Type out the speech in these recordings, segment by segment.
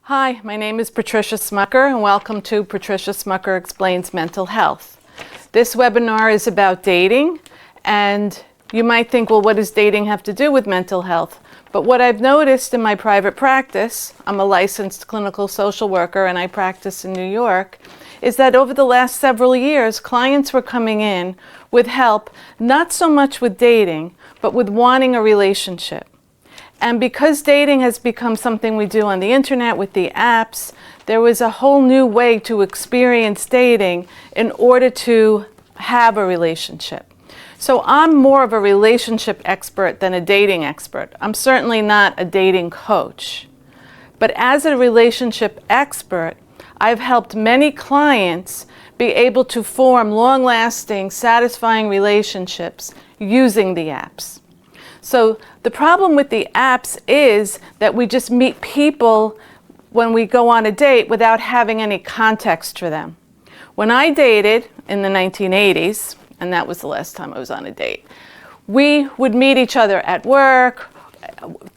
Hi, my name is Patricia Smucker, and welcome to Patricia Smucker Explains Mental Health. This webinar is about dating, and you might think, well, what does dating have to do with mental health? But what I've noticed in my private practice, I'm a licensed clinical social worker and I practice in New York, is that over the last several years, clients were coming in with help, not so much with dating, but with wanting a relationship. And because dating has become something we do on the internet with the apps, there was a whole new way to experience dating in order to have a relationship. So I'm more of a relationship expert than a dating expert. I'm certainly not a dating coach. But as a relationship expert, I've helped many clients be able to form long-lasting, satisfying relationships using the apps. So the problem with the apps is that we just meet people when we go on a date without having any context for them. When I dated in the 1980s, and that was the last time I was on a date, we would meet each other at work,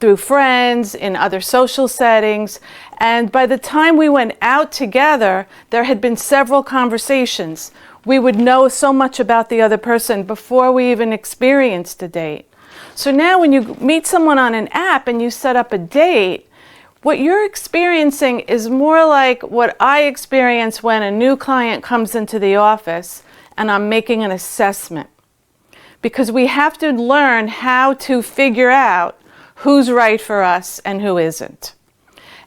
through friends, in other social settings, and by the time we went out together, there had been several conversations. We would know so much about the other person before we even experienced a date. So now when you meet someone on an app and you set up a date, what you're experiencing is more like what I experience when a new client comes into the office and I'm making an assessment. Because we have to learn how to figure out who's right for us and who isn't.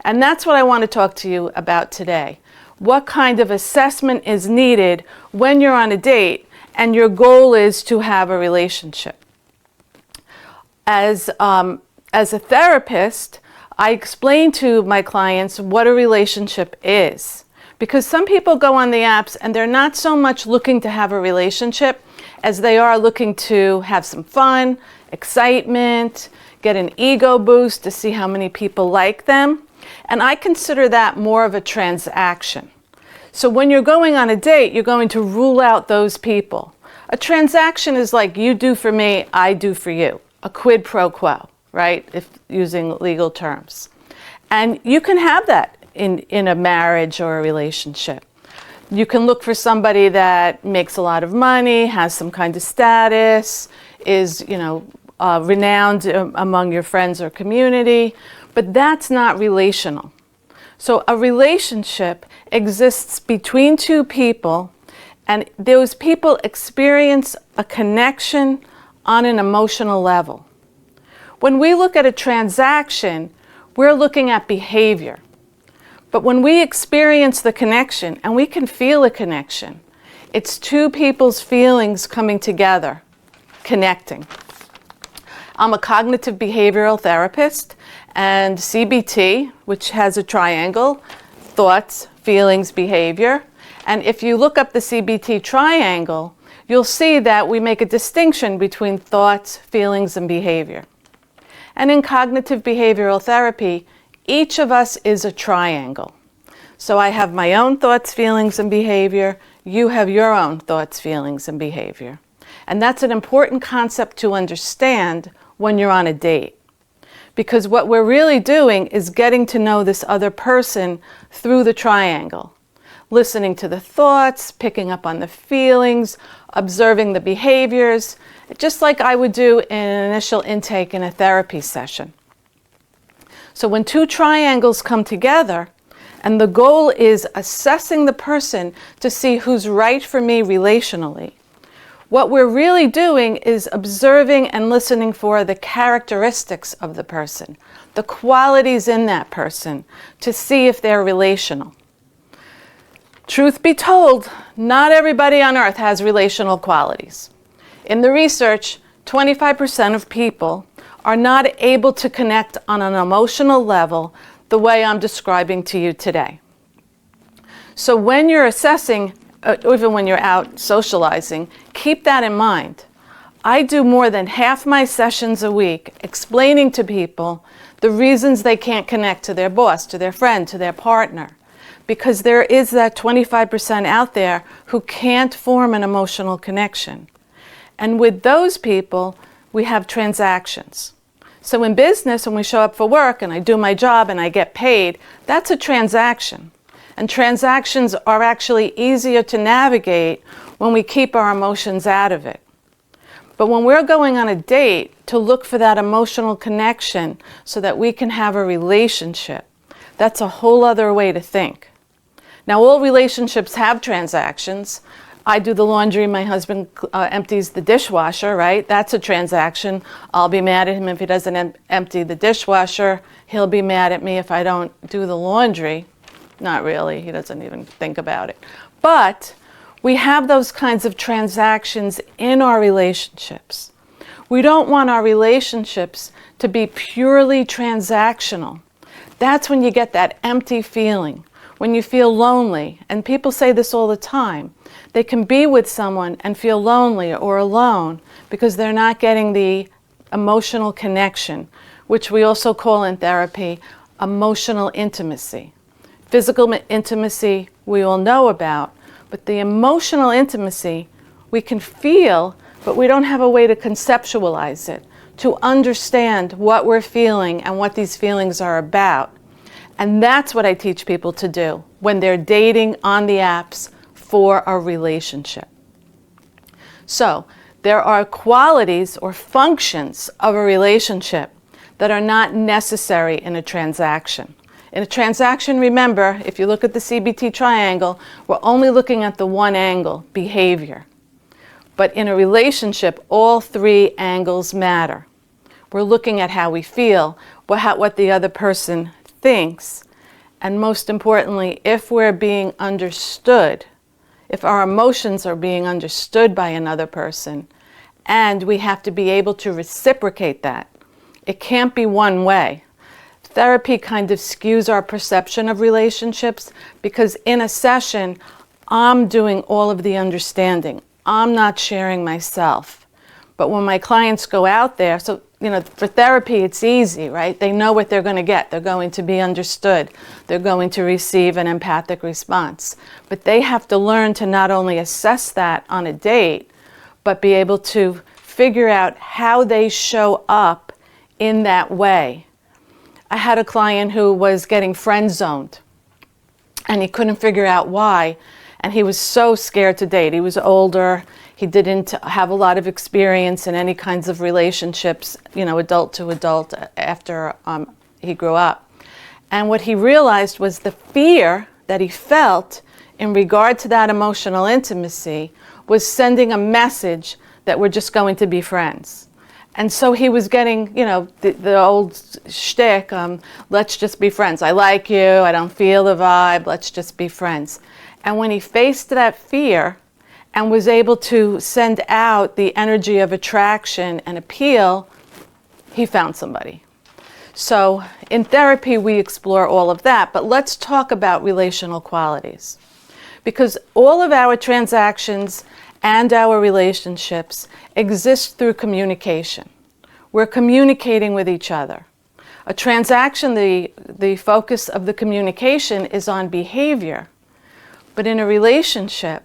And that's what I want to talk to you about today. What kind of assessment is needed when you're on a date and your goal is to have a relationship. As a therapist, I explain to my clients what a relationship is. Because some people go on the apps and they're not so much looking to have a relationship as they are looking to have some fun, excitement, get an ego boost to see how many people like them. And I consider that more of a transaction. So when you're going on a date, you're going to rule out those people. A transaction is like you do for me, I do for you. A quid pro quo, right? If using legal terms. And you can have that in a marriage or a relationship. You can look for somebody that makes a lot of money, has some kind of status, is, renowned among your friends or community, but that's not relational. So a relationship exists between two people, and those people experience a connection on an emotional level. When we look at a transaction, we're looking at behavior. But when we experience the connection, and we can feel a connection, it's two people's feelings coming together, connecting. I'm a cognitive behavioral therapist, and CBT, which has a triangle, thoughts, feelings, behavior. And if you look up the CBT triangle, you'll see that we make a distinction between thoughts, feelings, and behavior. And in cognitive behavioral therapy, each of us is a triangle. So I have my own thoughts, feelings, and behavior. You have your own thoughts, feelings, and behavior. And that's an important concept to understand when you're on a date. Because what we're really doing is getting to know this other person through the triangle. Listening to the thoughts, picking up on the feelings, observing the behaviors, just like I would do in an initial intake in a therapy session. So when two triangles come together, and the goal is assessing the person to see who's right for me relationally, what we're really doing is observing and listening for the characteristics of the person, the qualities in that person, to see if they're relational. Truth be told, not everybody on earth has relational qualities. In the research, 25% of people are not able to connect on an emotional level the way I'm describing to you today. So when you're assessing, even when you're out socializing, keep that in mind. I do more than half my sessions a week explaining to people the reasons they can't connect to their boss, to their friend, to their partner. Because there is that 25% out there who can't form an emotional connection. And with those people, we have transactions. So in business, when we show up for work and I do my job and I get paid, that's a transaction. And transactions are actually easier to navigate when we keep our emotions out of it. But when we're going on a date to look for that emotional connection so that we can have a relationship, that's a whole other way to think. Now, all relationships have transactions. I do the laundry, my husband empties the dishwasher, right? That's a transaction. I'll be mad at him if he doesn't empty the dishwasher. He'll be mad at me if I don't do the laundry. Not really, he doesn't even think about it. But we have those kinds of transactions in our relationships. We don't want our relationships to be purely transactional. That's when you get that empty feeling, when you feel lonely. And people say this all the time. They can be with someone and feel lonely or alone because they're not getting the emotional connection, which we also call in therapy emotional intimacy. Physical intimacy we all know about, but the emotional intimacy we can feel, but we don't have a way to conceptualize it, to understand what we're feeling and what these feelings are about. And that's what I teach people to do when they're dating on the apps for a relationship. So there are qualities or functions of a relationship that are not necessary in a transaction. In a transaction, remember, if you look at the CBT triangle, we're only looking at the one angle, behavior. But in a relationship, all three angles matter. We're looking at how we feel, what the other person thinks, and most importantly, if we're being understood, if our emotions are being understood by another person, and we have to be able to reciprocate that. It can't be one way. Therapy kind of skews our perception of relationships because in a session, I'm doing all of the understanding. I'm not sharing myself. But when my clients go out there, so for therapy, it's easy, right? They know what they're going to get. They're going to be understood. They're going to receive an empathic response. But they have to learn to not only assess that on a date, but be able to figure out how they show up in that way. I had a client who was getting friend zoned, and he couldn't figure out why, and he was so scared to date. He was older. He didn't have a lot of experience in any kinds of relationships, adult to adult after he grew up. And what he realized was the fear that he felt in regard to that emotional intimacy was sending a message that we're just going to be friends. And so he was getting, the old shtick, let's just be friends. I like you, I don't feel the vibe, let's just be friends. And when he faced that fear and was able to send out the energy of attraction and appeal, he found somebody. So in therapy, we explore all of that, but let's talk about relational qualities. Because all of our transactions and our relationships exist through communication. We're communicating with each other. A transaction, the focus of the communication is on behavior. But in a relationship,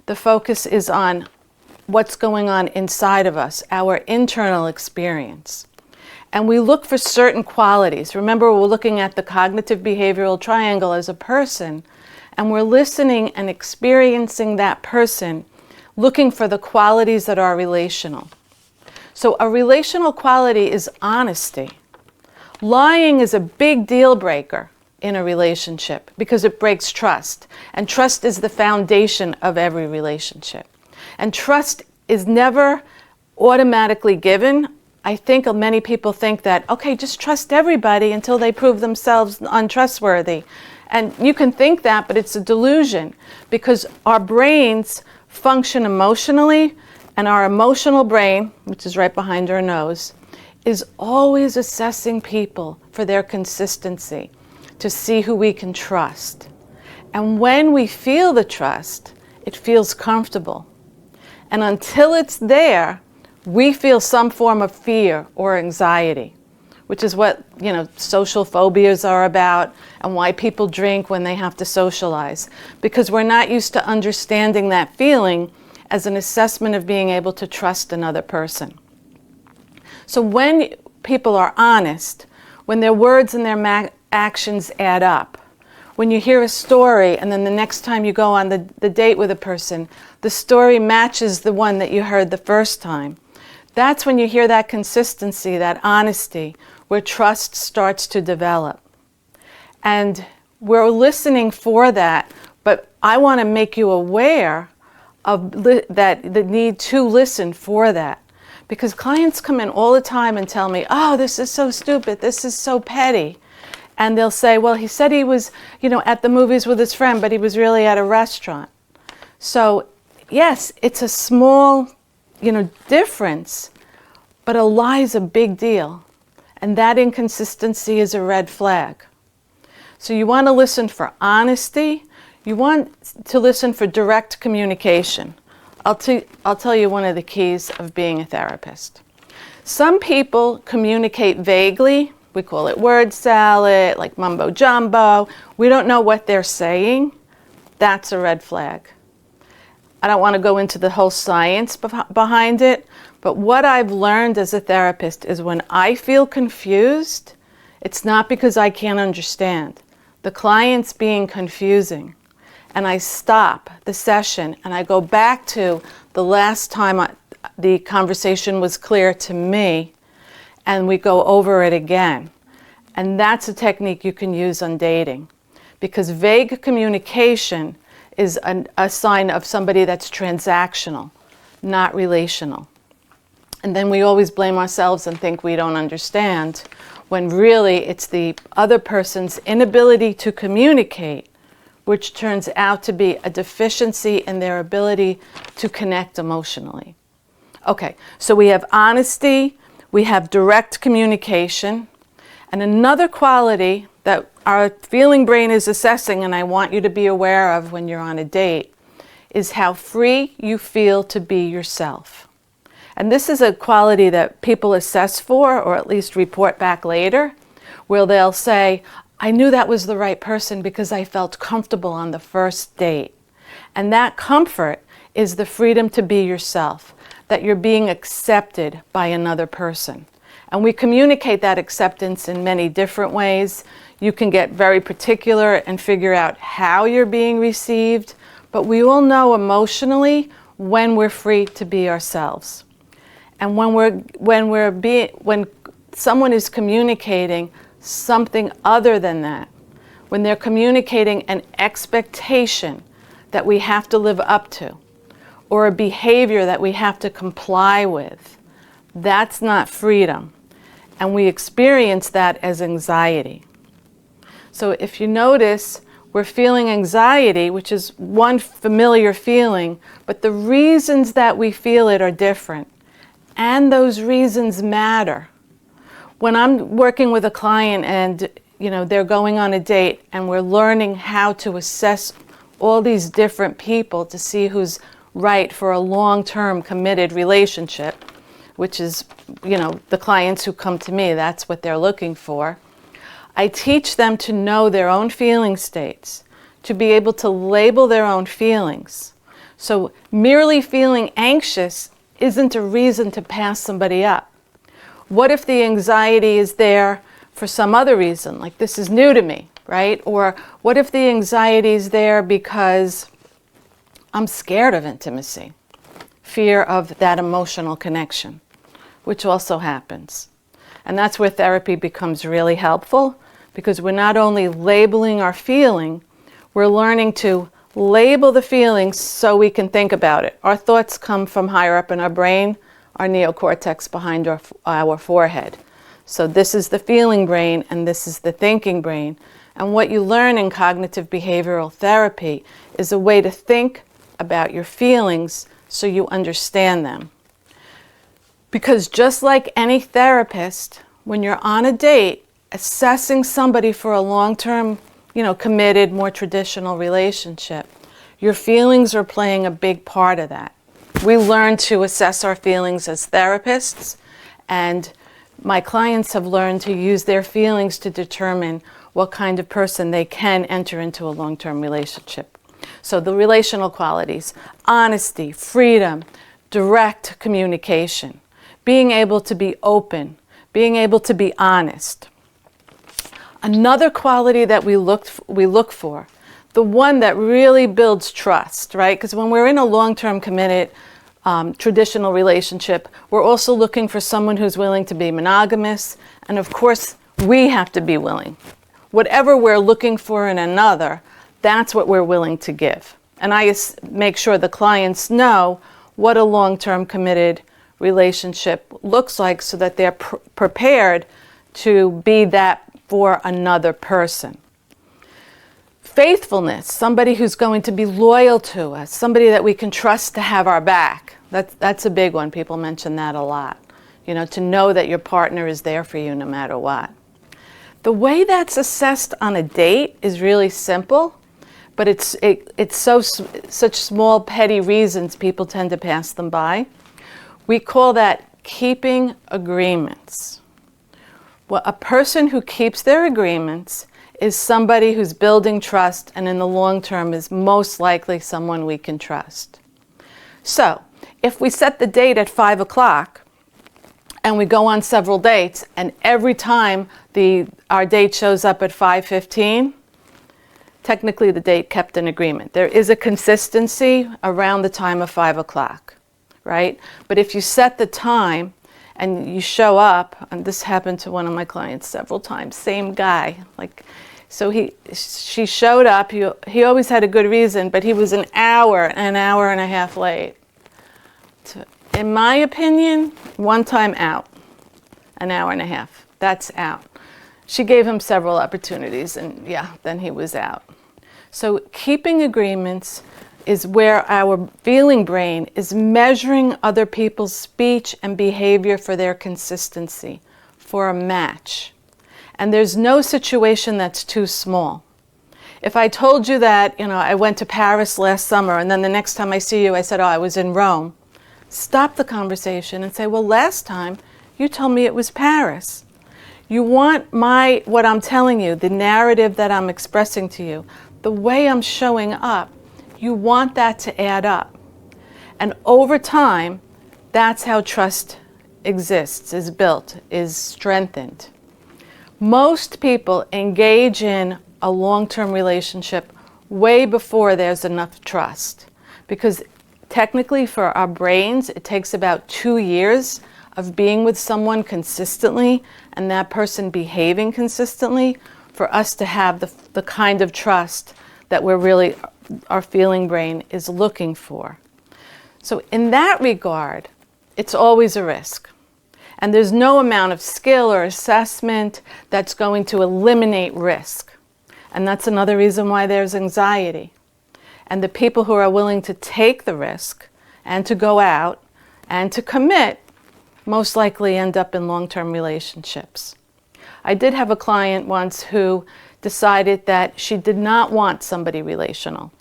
the focus is on what's going on inside of us, our internal experience. And we look for certain qualities. Remember, we're looking at the cognitive behavioral triangle as a person, and we're listening and experiencing that person, looking for the qualities that are relational. So a relational quality is honesty. Lying is a big deal breaker in a relationship because it breaks trust. And trust is the foundation of every relationship. And trust is never automatically given. I think many people think that, okay, just trust everybody until they prove themselves untrustworthy. And you can think that, but it's a delusion because our brains function emotionally, and our emotional brain, which is right behind our nose, is always assessing people for their consistency to see who we can trust. And when we feel the trust, it feels comfortable. And until it's there, we feel some form of fear or anxiety, which is what, social phobias are about and why people drink when they have to socialize, because we're not used to understanding that feeling as an assessment of being able to trust another person. So when people are honest, when their words and their actions add up. When you hear a story and then the next time you go on the date with a person, the story matches the one that you heard the first time. That's when you hear that consistency, that honesty, where trust starts to develop. And we're listening for that, but I want to make you aware of the need to listen for that. Because clients come in all the time and tell me, oh, this is so stupid, this is so petty. And they'll say, well, he said he was, at the movies with his friend, but he was really at a restaurant. So, yes, it's a small, difference, but a lie is a big deal. And that inconsistency is a red flag. So you want to listen for honesty. You want to listen for direct communication. I'll tell you one of the keys of being a therapist. Some people communicate vaguely. We call it word salad, like mumbo jumbo. We don't know what they're saying. That's a red flag. I don't want to go into the whole science behind it, but what I've learned as a therapist is when I feel confused, it's not because I can't understand. The client's being confusing. And I stop the session and I go back to the last time the conversation was clear to me, and we go over it again. And that's a technique you can use on dating, because vague communication is a sign of somebody that's transactional, not relational. And then we always blame ourselves and think we don't understand, when really it's the other person's inability to communicate, which turns out to be a deficiency in their ability to connect emotionally. Okay, so we have honesty, we have direct communication, and another quality that our feeling brain is assessing, and I want you to be aware of when you're on a date, is how free you feel to be yourself. And this is a quality that people assess for, or at least report back later, where they'll say, I knew that was the right person because I felt comfortable on the first date. And that comfort is the freedom to be yourself, that you're being accepted by another person. And we communicate that acceptance in many different ways. You can get very particular and figure out how you're being received, but we all know emotionally when we're free to be ourselves. And when someone is communicating something other than that, when they're communicating an expectation that we have to live up to, or a behavior that we have to comply with, that's not freedom. And we experience that as anxiety. So if you notice, we're feeling anxiety, which is one familiar feeling, but the reasons that we feel it are different. And those reasons matter. When I'm working with a client and they're going on a date and we're learning how to assess all these different people to see who's right for a long-term committed relationship, which is, the clients who come to me, that's what they're looking for. I teach them to know their own feeling states, to be able to label their own feelings. So merely feeling anxious isn't a reason to pass somebody up. What if the anxiety is there for some other reason, like this is new to me, right? Or what if the anxiety is there because I'm scared of intimacy, fear of that emotional connection, which also happens. And that's where therapy becomes really helpful, because we're not only labeling our feeling, we're learning to label the feelings so we can think about it. Our thoughts come from higher up in our brain, our neocortex behind our forehead. So this is the feeling brain and this is the thinking brain. And what you learn in cognitive behavioral therapy is a way to think about your feelings so you understand them. Because just like any therapist, when you're on a date, assessing somebody for a long-term, committed, more traditional relationship, your feelings are playing a big part of that. We learn to assess our feelings as therapists, and my clients have learned to use their feelings to determine what kind of person they can enter into a long-term relationship. So the relational qualities: honesty, freedom, direct communication, being able to be open, being able to be honest. Another quality that we look for, the one that really builds trust, right? Because when we're in a long-term committed traditional relationship, we're also looking for someone who's willing to be monogamous. And of course, we have to be willing. Whatever we're looking for in another, that's what we're willing to give. And I make sure the clients know what a long-term committed relationship looks like so that they're prepared to be that for another person. Faithfulness, somebody who's going to be loyal to us, somebody that we can trust to have our back. That's a big one. People mention that a lot. You know, to know that your partner is there for you no matter what. The way that's assessed on a date is really simple, but it's such small, petty reasons people tend to pass them by. We call that keeping agreements. Well, a person who keeps their agreements is somebody who's building trust, and in the long term is most likely someone we can trust. So, if we set the date at 5 o'clock and we go on several dates, and every time our date shows up at 5:15, technically the date kept an agreement. There is a consistency around the time of 5 o'clock, right? But if you set the time and you show up, and this happened to one of my clients several times, same guy, she showed up, he always had a good reason, but he was an hour and a half late. In my opinion, one time out, an hour and a half, that's out. She gave him several opportunities, and then he was out. So keeping agreements is where our feeling brain is measuring other people's speech and behavior for their consistency, for a match. And there's no situation that's too small. If I told you that, I went to Paris last summer, and then the next time I see you, I said, I was in Rome. Stop the conversation and say, well, last time you told me it was Paris. You want what I'm telling you, the narrative that I'm expressing to you, the way I'm showing up, you want that to add up. And over time, that's how trust exists, is built, is strengthened. Most people engage in a long-term relationship way before there's enough trust, because technically for our brains, it takes about 2 years of being with someone consistently and that person behaving consistently for us to have the kind of trust that our feeling brain is looking for. So in that regard, it's always a risk. And there's no amount of skill or assessment that's going to eliminate risk. And that's another reason why there's anxiety. And the people who are willing to take the risk and to go out and to commit most likely end up in long-term relationships. I did have a client once who decided that she did not want somebody relational.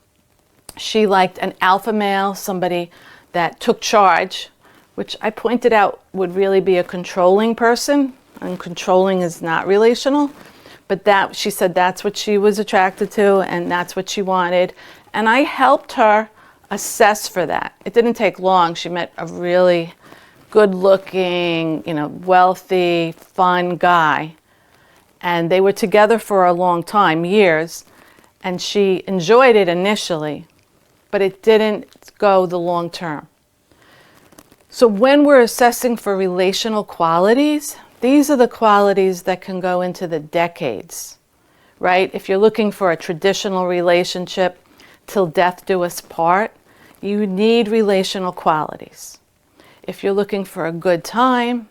She liked an alpha male, somebody that took charge, which I pointed out would really be a controlling person, and controlling is not relational. But she said that's what she was attracted to and that's what she wanted. And I helped her assess for that. It didn't take long. She met a really good-looking, wealthy, fun guy. And they were together for a long time, years. And she enjoyed it initially, but it didn't go the long term. So when we're assessing for relational qualities, these are the qualities that can go into the decades, right? If you're looking for a traditional relationship, till death do us part, you need relational qualities. If you're looking for a good time,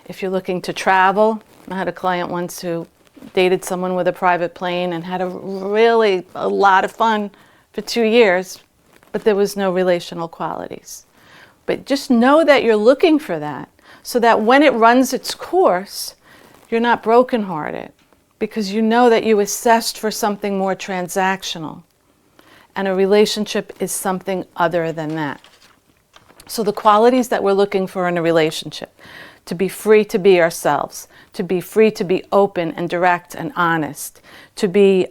if you're looking to travel, I had a client once who dated someone with a private plane and had a lot of fun for 2 years, but there was no relational qualities. But just know that you're looking for that, so that when it runs its course, you're not brokenhearted, because you know that you assessed for something more transactional. And a relationship is something other than that. So the qualities that we're looking for in a relationship: to be free to be ourselves, to be free to be open and direct and honest, to be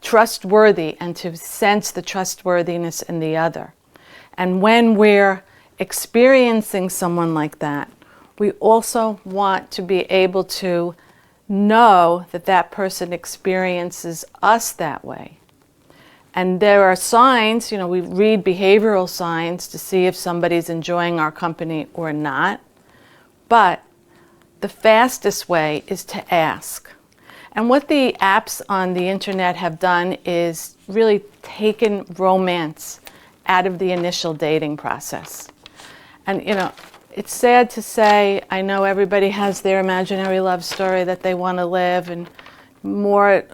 trustworthy and to sense the trustworthiness in the other. And when we're experiencing someone like that, we also want to be able to know that that person experiences us that way. And there are signs, we read behavioral signs to see if somebody's enjoying our company or not. But the fastest way is to ask. And what the apps on the internet have done is really taken romance out of the initial dating process. And it's sad to say, I know everybody has their imaginary love story that they want to live, and more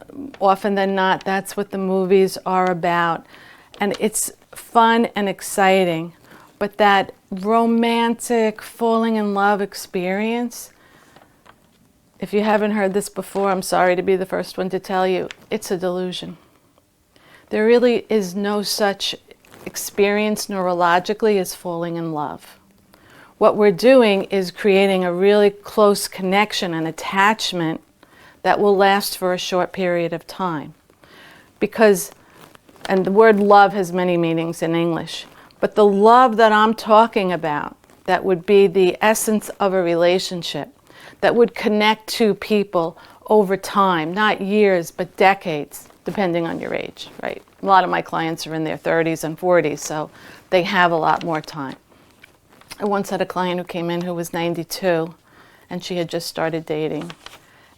often than not, that's what the movies are about. And it's fun and exciting, but that romantic falling in love experience, if you haven't heard this before, I'm sorry to be the first one to tell you, it's a delusion. There really is no such experience neurologically as falling in love. What we're doing is creating a really close connection and attachment that will last for a short period of time. And the word love has many meanings in English, but the love that I'm talking about, that would be the essence of a relationship, that would connect two people over time, not years, but decades, depending on your age, right? A lot of my clients are in their 30s and 40s, so they have a lot more time. I once had a client who came in who was 92, and she had just started dating.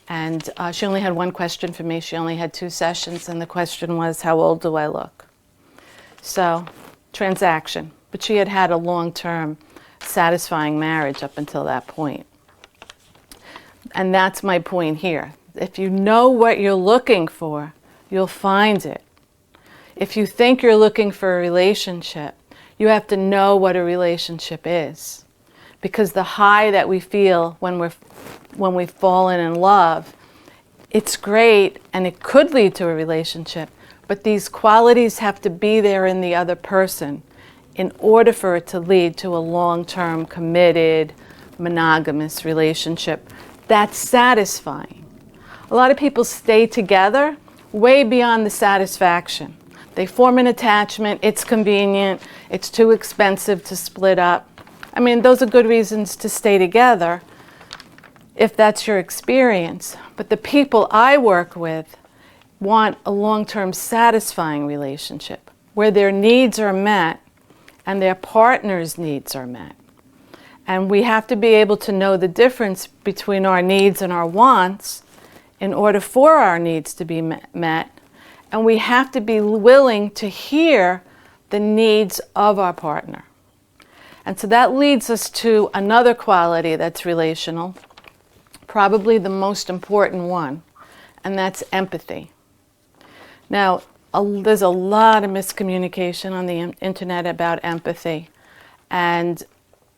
And she only had one question for me. She only had 2 sessions, and the question was, how old do I look? So, transaction. But she had had a long-term, satisfying marriage up until that point. And that's my point here. If you know what you're looking for, you'll find it. If you think you're looking for a relationship, you have to know what a relationship is. Because the high that we feel when we've fallen in love, it's great and it could lead to a relationship, but these qualities have to be there in the other person in order for it to lead to a long-term, committed, monogamous relationship that's satisfying. A lot of people stay together way beyond the satisfaction. They form an attachment, it's convenient, it's too expensive to split up. I mean, those are good reasons to stay together if that's your experience. But the people I work with want a long-term satisfying relationship where their needs are met and their partner's needs are met. And we have to be able to know the difference between our needs and our wants in order for our needs to be met. And we have to be willing to hear the needs of our partner. And so that leads us to another quality that's relational, probably the most important one, and that's empathy. Now, there's a lot of miscommunication on the internet about empathy, and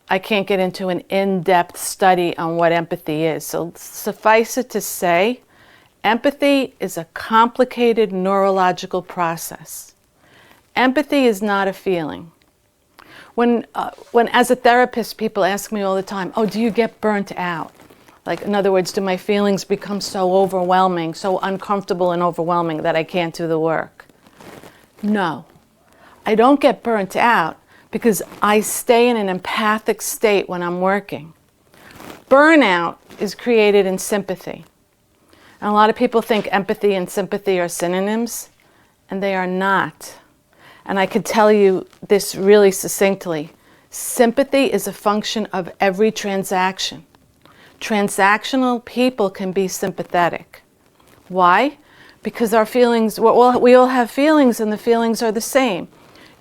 I can't get into an in-depth study on what empathy is. So suffice it to say, empathy is a complicated neurological process. Empathy is not a feeling. When as a therapist, people ask me all the time, oh, do you get burnt out? Like, in other words, do my feelings become so overwhelming, so uncomfortable and overwhelming that I can't do the work? No, I don't get burnt out because I stay in an empathic state when I'm working. Burnout is created in sympathy. And a lot of people think empathy and sympathy are synonyms, and they are not. And I could tell you this really succinctly. Sympathy is a function of every transaction. Transactional people can be sympathetic. Why? Because our feelings, we all have feelings, and the feelings are the same.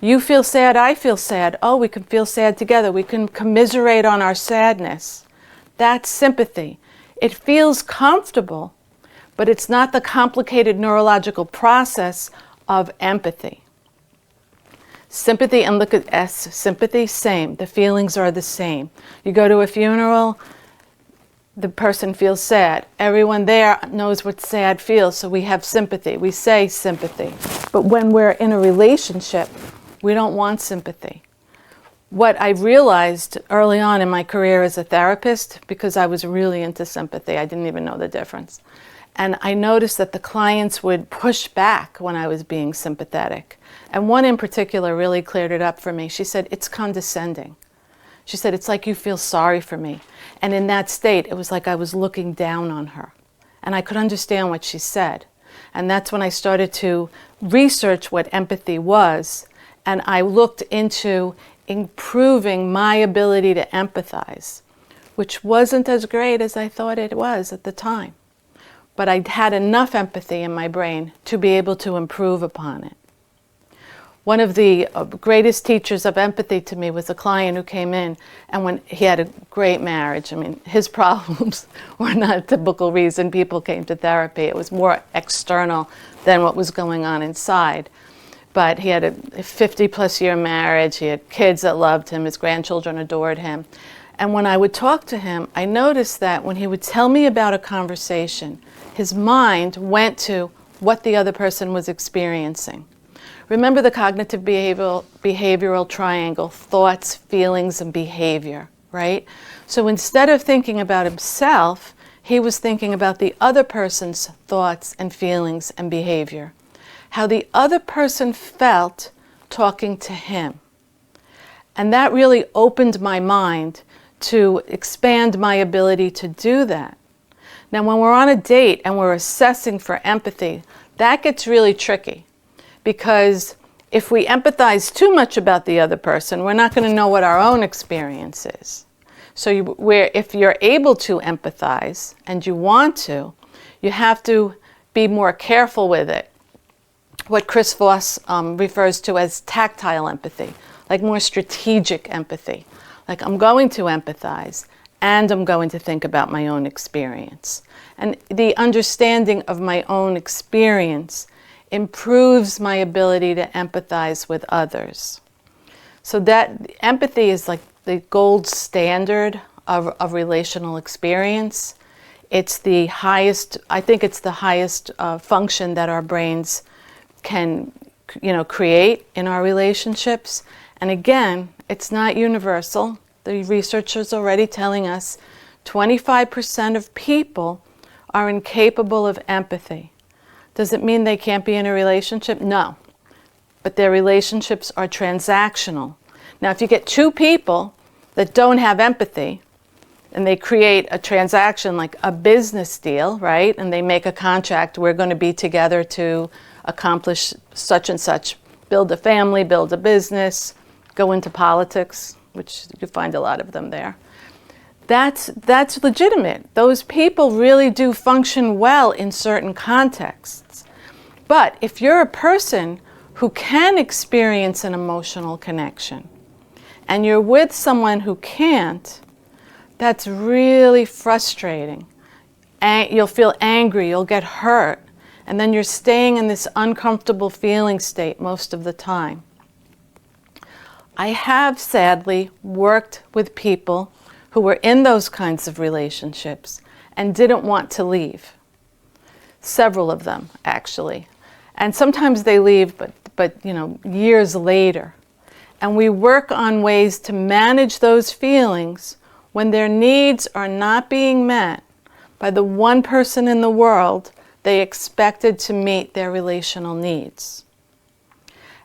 You feel sad, I feel sad. Oh, we can feel sad together. We can commiserate on our sadness. That's sympathy. It feels comfortable, but it's not the complicated neurological process of empathy. Sympathy, and look at S, sympathy, same. The feelings are the same. You go to a funeral, the person feels sad. Everyone there knows what sad feels, so we have sympathy. We say sympathy. But when we're in a relationship, we don't want sympathy. What I realized early on in my career as a therapist, because I was really into sympathy, I didn't even know the difference. And I noticed that the clients would push back when I was being sympathetic. And one in particular really cleared it up for me. She said, it's condescending. She said, it's like you feel sorry for me. And in that state, it was like I was looking down on her. And I could understand what she said. And that's when I started to research what empathy was. And I looked into improving my ability to empathize, which wasn't as great as I thought it was at the time. But I had enough empathy in my brain to be able to improve upon it. One of the greatest teachers of empathy to me was a client who came in, and when he had a great marriage. I mean, his problems were not a typical reason people came to therapy. It was more external than what was going on inside. But he had a 50-plus year marriage. He had kids that loved him. His grandchildren adored him. And when I would talk to him, I noticed that when he would tell me about a conversation, his mind went to what the other person was experiencing. Remember the cognitive behavioral triangle, thoughts, feelings, and behavior, right? So instead of thinking about himself, he was thinking about the other person's thoughts and feelings and behavior, how the other person felt talking to him. And that really opened my mind to expand my ability to do that. Now, when we're on a date and we're assessing for empathy, that gets really tricky. Because if we empathize too much about the other person, we're not going to know what our own experience is. So if you're able to empathize and you want to, you have to be more careful with it. What Chris Voss refers to as tactile empathy, like more strategic empathy. Like I'm going to empathize and I'm going to think about my own experience. And the understanding of my own experience improves my ability to empathize with others. So that empathy is like the gold standard of relational experience. It's the highest, I think it's the highest function that our brains can, create in our relationships. And again, it's not universal. The researchers already telling us 25% of people are incapable of empathy. Does it mean they can't be in a relationship? No. But their relationships are transactional. Now, if you get two people that don't have empathy, and they create a transaction like a business deal, right? And they make a contract, we're going to be together to accomplish such and such, build a family, build a business, go into politics, which you find a lot of them there. That's legitimate. Those people really do function well in certain contexts. But if you're a person who can experience an emotional connection and you're with someone who can't, that's really frustrating. You'll feel angry, you'll get hurt, and then you're staying in this uncomfortable feeling state most of the time. I have sadly worked with people who were in those kinds of relationships and didn't want to leave. Several of them, actually. And sometimes they leave, but years later. And we work on ways to manage those feelings when their needs are not being met by the one person in the world they expected to meet their relational needs.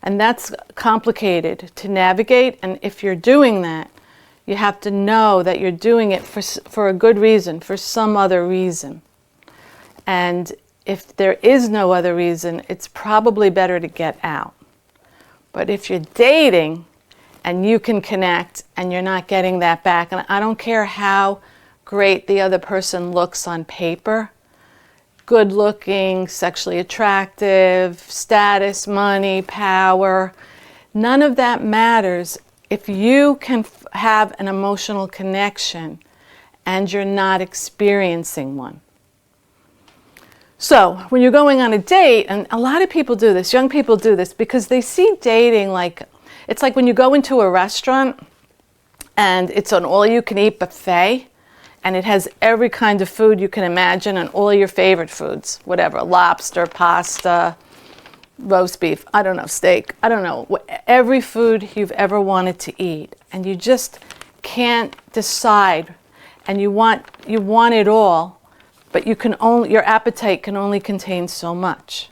And that's complicated to navigate, and if you're doing that, you have to know that you're doing it for a good reason, for some other reason. And if there is no other reason, it's probably better to get out. But if you're dating and you can connect and you're not getting that back, and I don't care how great the other person looks on paper, good looking, sexually attractive, status, money, power, none of that matters if you can have an emotional connection and you're not experiencing one. So when you're going on a date, and a lot of people do this, young people do this, because they see dating it's like when you go into a restaurant and it's an all-you-can-eat buffet, and it has every kind of food you can imagine and all your favorite foods, whatever, lobster, pasta, roast beef, I don't know, steak, I don't know, every food you've ever wanted to eat, and you just can't decide, and you want it all, but your appetite can only contain so much.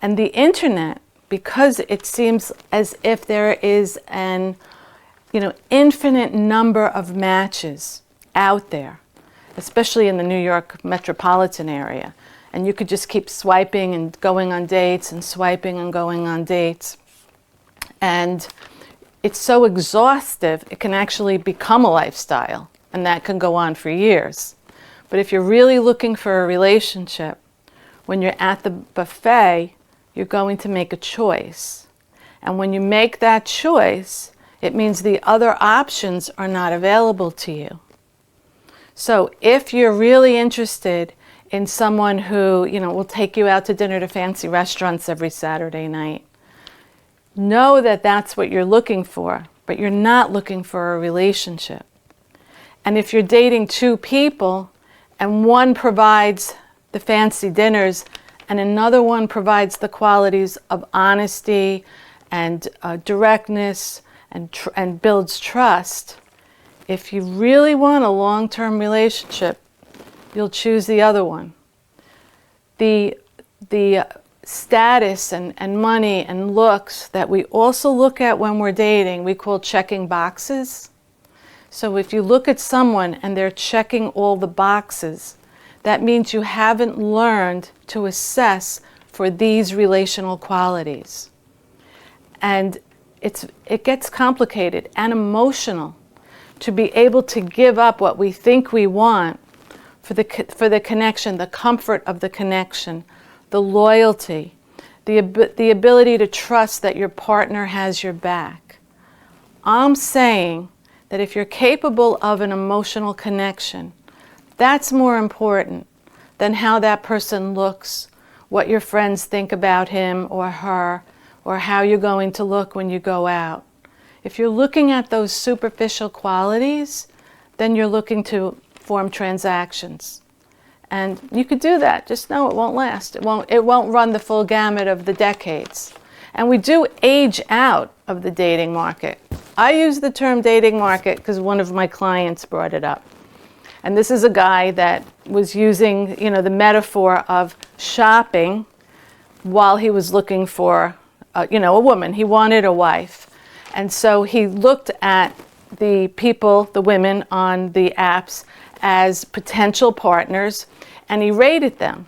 And the internet, because it seems as if there is infinite number of matches out there, especially in the New York metropolitan area. And you could just keep swiping and going on dates and swiping and going on dates. And it's so exhaustive, it can actually become a lifestyle, and that can go on for years. But if you're really looking for a relationship, when you're at the buffet, you're going to make a choice. And when you make that choice, it means the other options are not available to you. So if you're really interested in someone who, will take you out to dinner to fancy restaurants every Saturday night, know that that's what you're looking for, but you're not looking for a relationship. And if you're dating two people and one provides the fancy dinners and another one provides the qualities of honesty and directness and builds trust, if you really want a long-term relationship, you'll choose the other one. The status and money and looks that we also look at when we're dating, we call checking boxes. So if you look at someone and they're checking all the boxes, that means you haven't learned to assess for these relational qualities. And it gets complicated and emotional to be able to give up what we think we want for the connection, the comfort of the connection, the loyalty, the ability to trust that your partner has your back. I'm saying that if you're capable of an emotional connection, that's more important than how that person looks, what your friends think about him or her, or how you're going to look when you go out. If you're looking at those superficial qualities, then you're looking to form transactions. And you could do that, just know it won't last. It won't run the full gamut of the decades. And we do age out of the dating market. I use the term dating market because one of my clients brought it up. And this is a guy that was using, the metaphor of shopping while he was looking for, a woman. He wanted a wife. And so he looked at the people, the women on the apps as potential partners, and he rated them.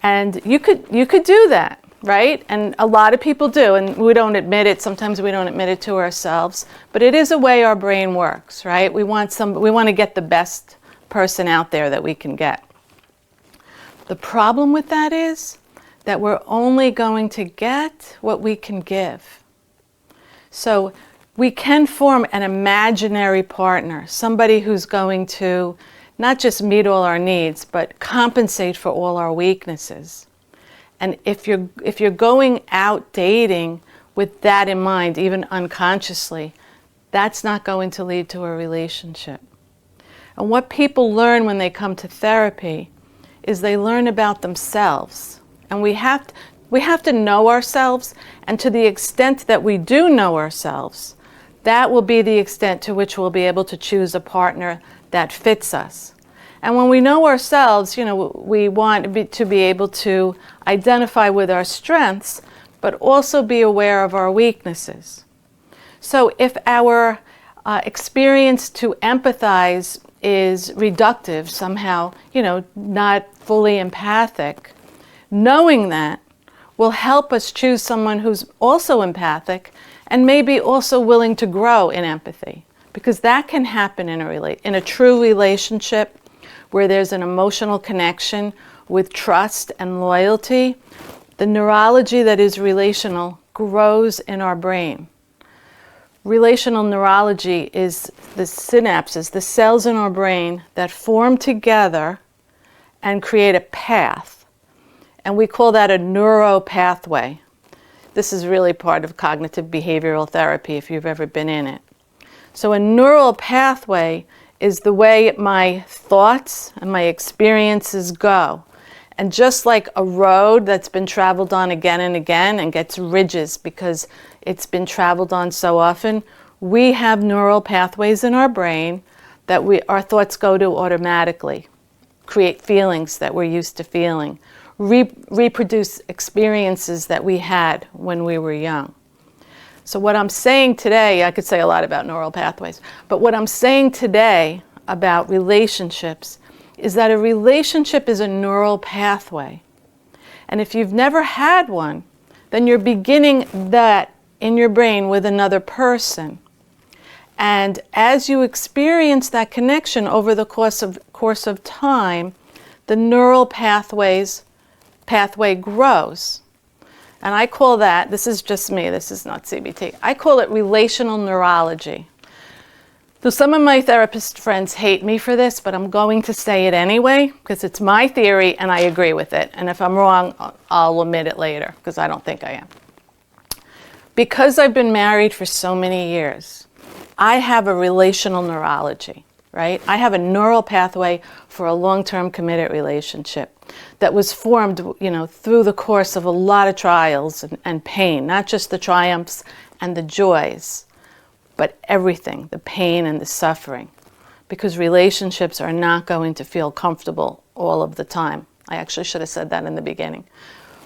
And you could do that, right? And a lot of people do, and we don't admit it. Sometimes we don't admit it to ourselves, but it is a way our brain works, right? We want to get the best person out there that we can get. The problem with that is that we're only going to get what we can give. So we can form an imaginary partner, somebody who's going to not just meet all our needs, but compensate for all our weaknesses. And if you're going out dating with that in mind, even unconsciously, that's not going to lead to a relationship. And what people learn when they come to therapy is they learn about themselves. And we have to know ourselves, and to the extent that we do know ourselves, that will be the extent to which we'll be able to choose a partner that fits us. And when we know ourselves, we want to be able to identify with our strengths, but also be aware of our weaknesses. So if our experience to empathize is reductive, somehow, not fully empathic, knowing that will help us choose someone who's also empathic and maybe also willing to grow in empathy, because that can happen in a true relationship where there's an emotional connection with trust and loyalty. The neurology that is relational grows in our brain. Relational neurology is the synapses, the cells in our brain that form together and create a path. And we call that a neuropathway. This is really part of cognitive behavioral therapy if you've ever been in it. So a neural pathway is the way my thoughts and my experiences go. And just like a road that's been traveled on again and again and gets ridges because it's been traveled on so often, we have neural pathways in our brain that our thoughts go to automatically, create feelings that we're used to feeling, reproduce experiences that we had when we were young. So what I'm saying today, I could say a lot about neural pathways, but what I'm saying today about relationships is that a relationship is a neural pathway. And if you've never had one, then you're beginning that in your brain with another person. And as you experience that connection over the course of time, the neural pathway grows. And I call that, this is just me, this is not CBT, I call it relational neurology. So some of my therapist friends hate me for this, but I'm going to say it anyway, because it's my theory and I agree with it. And if I'm wrong, I'll admit it later, because I don't think I am. Because I've been married for so many years, I have a relational neurology, right? I have a neural pathway for a long-term committed relationship that was formed, through the course of a lot of trials and pain, not just the triumphs and the joys, but everything, the pain and the suffering, because relationships are not going to feel comfortable all of the time. I actually should have said that in the beginning.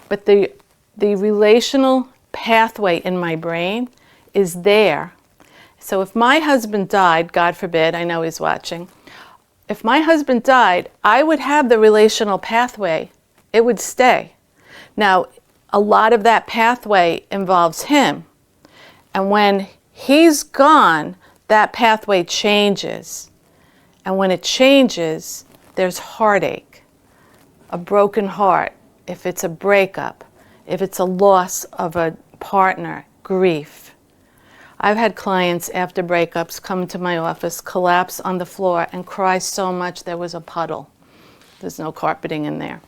But the relational pathway in my brain is there. So if my husband died, God forbid, I know he's watching, if my husband died, I would have the relational pathway. It would stay. Now, a lot of that pathway involves him. And when he's gone, that pathway changes. And when it changes, there's heartache, a broken heart, if it's a breakup, if it's a loss of a partner, grief. I've had clients after breakups come to my office, collapse on the floor, and cry so much there was a puddle. There's no carpeting in there.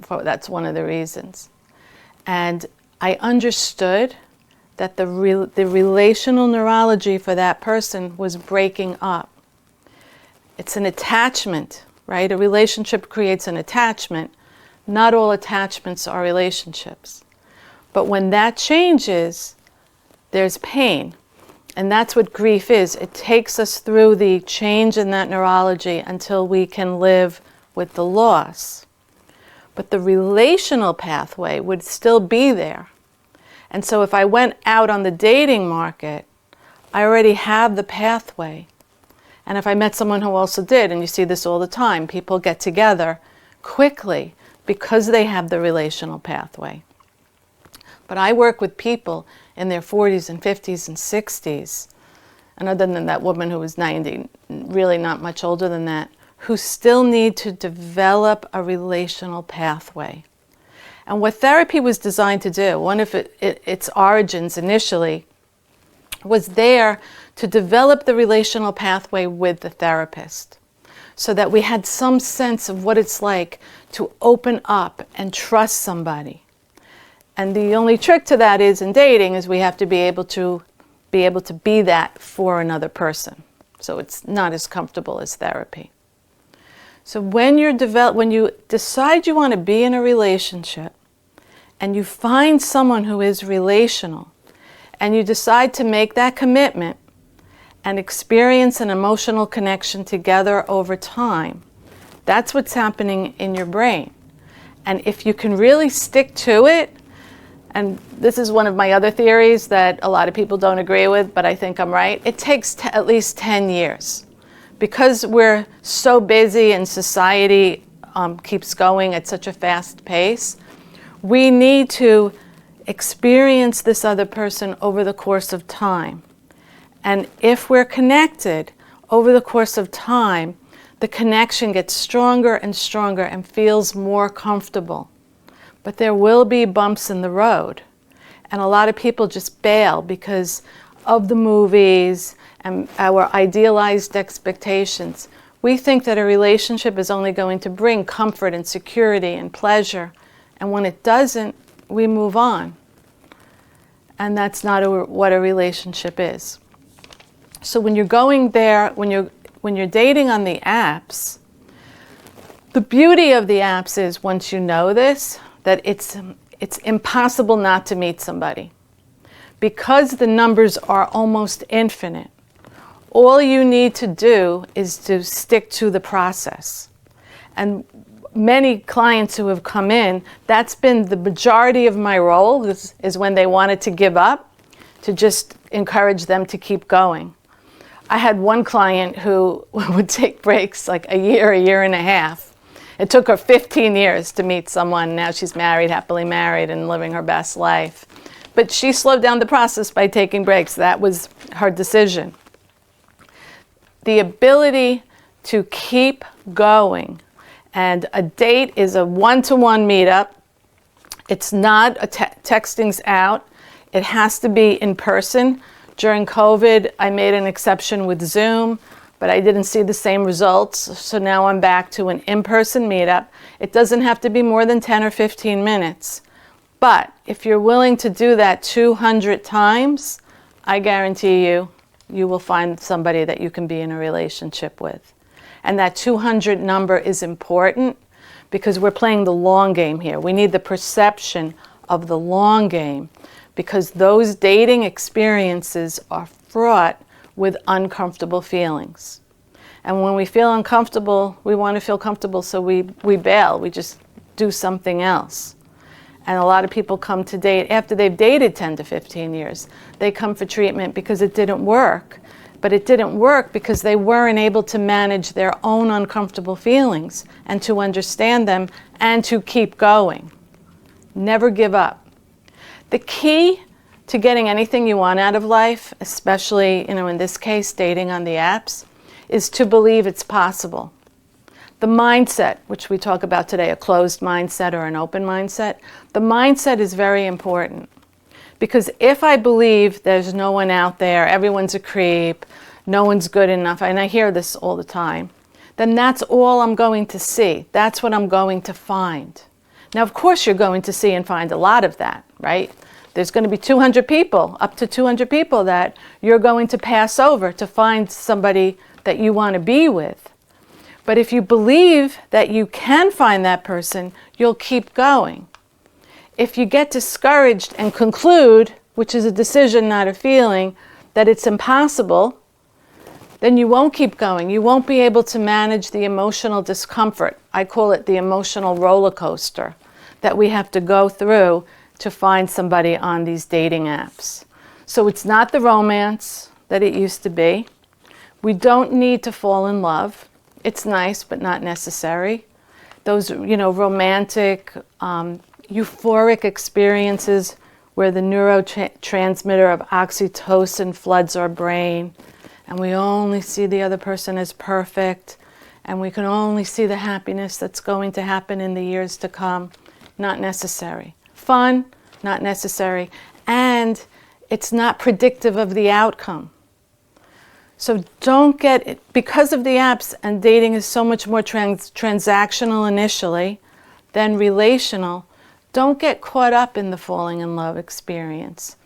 That's one of the reasons. And I understood that the relational neurology for that person was breaking up. It's an attachment, right? A relationship creates an attachment. Not all attachments are relationships. But when that changes, there's pain. And that's what grief is. It takes us through the change in that neurology until we can live with the loss. But the relational pathway would still be there. And so if I went out on the dating market, I already have the pathway. And if I met someone who also did, and you see this all the time, people get together quickly because they have the relational pathway. But I work with people in their 40s and 50s and 60s, and other than that woman who was 90, really not much older than that, who still need to develop a relational pathway. And what therapy was designed to do, one of its origins initially, was there to develop the relational pathway with the therapist, so that we had some sense of what it's like to open up and trust somebody. And the only trick to that is in dating is we have to be able to be that for another person. So it's not as comfortable as therapy. So when you decide you want to be in a relationship and you find someone who is relational and you decide to make that commitment and experience an emotional connection together over time, that's what's happening in your brain. And if you can really stick to it, and this is one of my other theories that a lot of people don't agree with, but I think I'm right, it takes at least 10 years. Because we're so busy and society keeps going at such a fast pace, we need to experience this other person over the course of time. And if we're connected over the course of time, the connection gets stronger and stronger and feels more comfortable. But there will be bumps in the road. And a lot of people just bail because of the movies and our idealized expectations. We think that a relationship is only going to bring comfort and security and pleasure. And when it doesn't, we move on. And that's not what a relationship is. So when you're going there, when you're dating on the apps, the beauty of the apps is once you know this, that it's impossible not to meet somebody. Because the numbers are almost infinite, all you need to do is to stick to the process. And many clients who have come in, that's been the majority of my role, is when they wanted to give up, to just encourage them to keep going. I had one client who would take breaks like a year and a half. It took her 15 years to meet someone. Now she's married, happily married, and living her best life. But she slowed down the process by taking breaks. That was her decision. The ability to keep going. And a date is a one-to-one meetup. It's not a texting's out. It has to be in person. During COVID, I made an exception with Zoom, but I didn't see the same results. So now I'm back to an in-person meetup. It doesn't have to be more than 10 or 15 minutes. But if you're willing to do that 200 times, I guarantee you, you will find somebody that you can be in a relationship with. And that 200 number is important because we're playing the long game here. We need the perception of the long game because those dating experiences are fraught with uncomfortable feelings. And when we feel uncomfortable, we want to feel comfortable, so we bail. We just do something else. And a lot of people come to date after they've dated 10 to 15 years. They come for treatment because it didn't work. But it didn't work because they weren't able to manage their own uncomfortable feelings and to understand them and to keep going. Never give up. The key to getting anything you want out of life, especially, in this case, dating on the apps, is to believe it's possible. The mindset, which we talk about today, a closed mindset or an open mindset, the mindset is very important. Because if I believe there's no one out there, everyone's a creep, no one's good enough, and I hear this all the time, then that's all I'm going to see. That's what I'm going to find. Now, of course, you're going to see and find a lot of that, right? There's going to be 200 people, up to 200 people that you're going to pass over to find somebody that you want to be with. But if you believe that you can find that person, you'll keep going. If you get discouraged and conclude, which is a decision, not a feeling, that it's impossible, then you won't keep going. You won't be able to manage the emotional discomfort. I call it the emotional roller coaster that we have to go through to find somebody on these dating apps. So it's not the romance that it used to be. We don't need to fall in love. It's nice, but not necessary. Those, romantic, euphoric experiences where the neurotransmitter of oxytocin floods our brain and we only see the other person as perfect and we can only see the happiness that's going to happen in the years to come. Not necessary. Fun, not necessary. And it's not predictive of the outcome. So don't get it, because of the apps and dating is so much more transactional initially than relational, don't get caught up in the falling in love experience.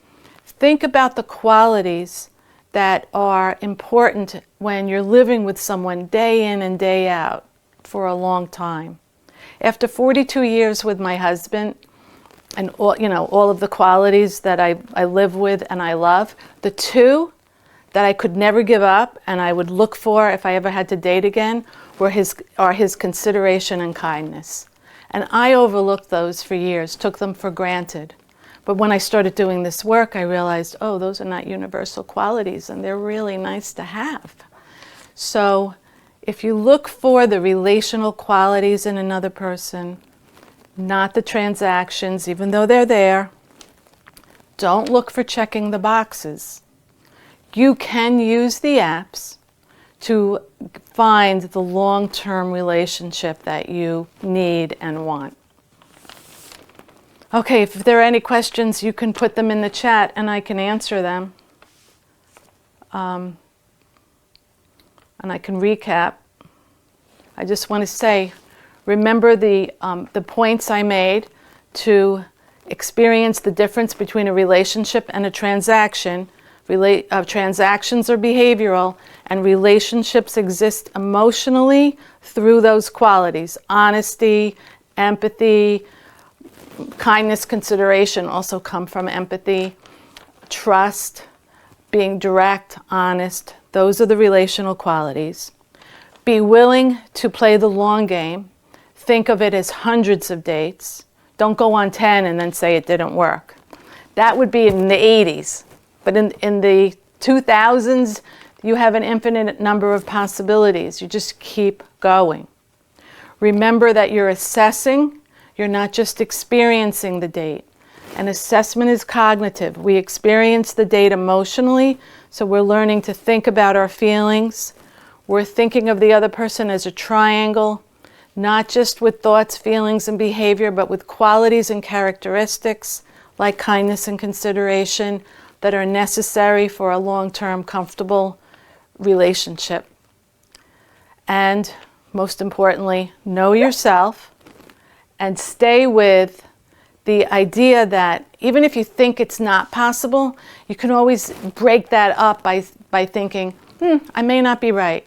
Think about the qualities that are important when you're living with someone day in and day out for a long time. After 42 years with my husband and all of the qualities that I live with and I love, the two that I could never give up and I would look for if I ever had to date again are his consideration and kindness. And I overlooked those for years, took them for granted. But when I started doing this work, I realized, oh, those are not universal qualities and they're really nice to have. So if you look for the relational qualities in another person, not the transactions, even though they're there, don't look for checking the boxes. You can use the apps to find the long-term relationship that you need and want. Okay, if there are any questions, you can put them in the chat and I can answer them. And I can recap. I just want to say, remember the points I made to experience the difference between a relationship and a transaction. Transactions are behavioral and relationships exist emotionally through those qualities. Honesty, empathy, kindness, consideration also come from empathy. Trust, being direct, honest, those are the relational qualities. Be willing to play the long game. Think of it as hundreds of dates. Don't go on 10 and then say it didn't work. That would be in the 80s. But in the 2000s, you have an infinite number of possibilities. You just keep going. Remember that you're assessing, you're not just experiencing the date. An assessment is cognitive. We experience the date emotionally, so we're learning to think about our feelings. We're thinking of the other person as a triangle, not just with thoughts, feelings, and behavior, but with qualities and characteristics like kindness and consideration that are necessary for a long-term, comfortable relationship. And most importantly, know yourself and stay with the idea that even if you think it's not possible, you can always break that up by thinking, I may not be right.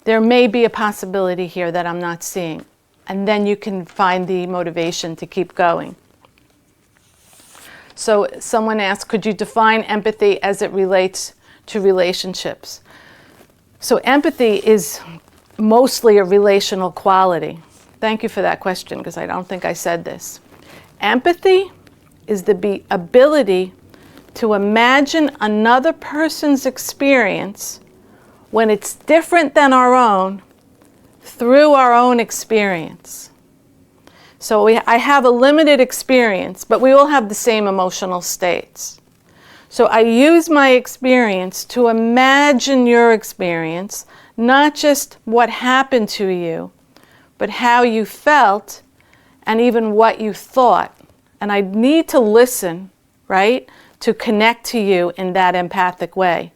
There may be a possibility here that I'm not seeing. And then you can find the motivation to keep going. So someone asked, could you define empathy as it relates to relationships? So empathy is mostly a relational quality. Thank you for that question, because I don't think I said this. Empathy is the ability to imagine another person's experience when it's different than our own through our own experience. So I have a limited experience, but we all have the same emotional states. So I use my experience to imagine your experience, not just what happened to you, but how you felt and even what you thought. And I need to listen, right, to connect to you in that empathic way.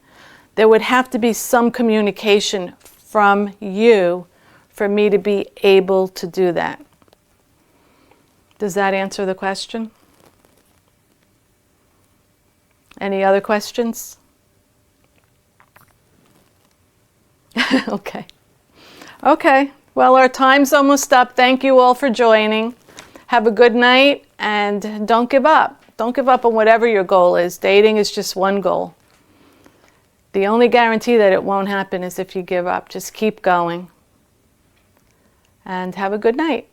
There would have to be some communication from you for me to be able to do that. Does that answer the question? Any other questions? Okay. Okay. Well, our time's almost up. Thank you all for joining. Have a good night and don't give up. Don't give up on whatever your goal is. Dating is just one goal. The only guarantee that it won't happen is if you give up. Just keep going. And have a good night.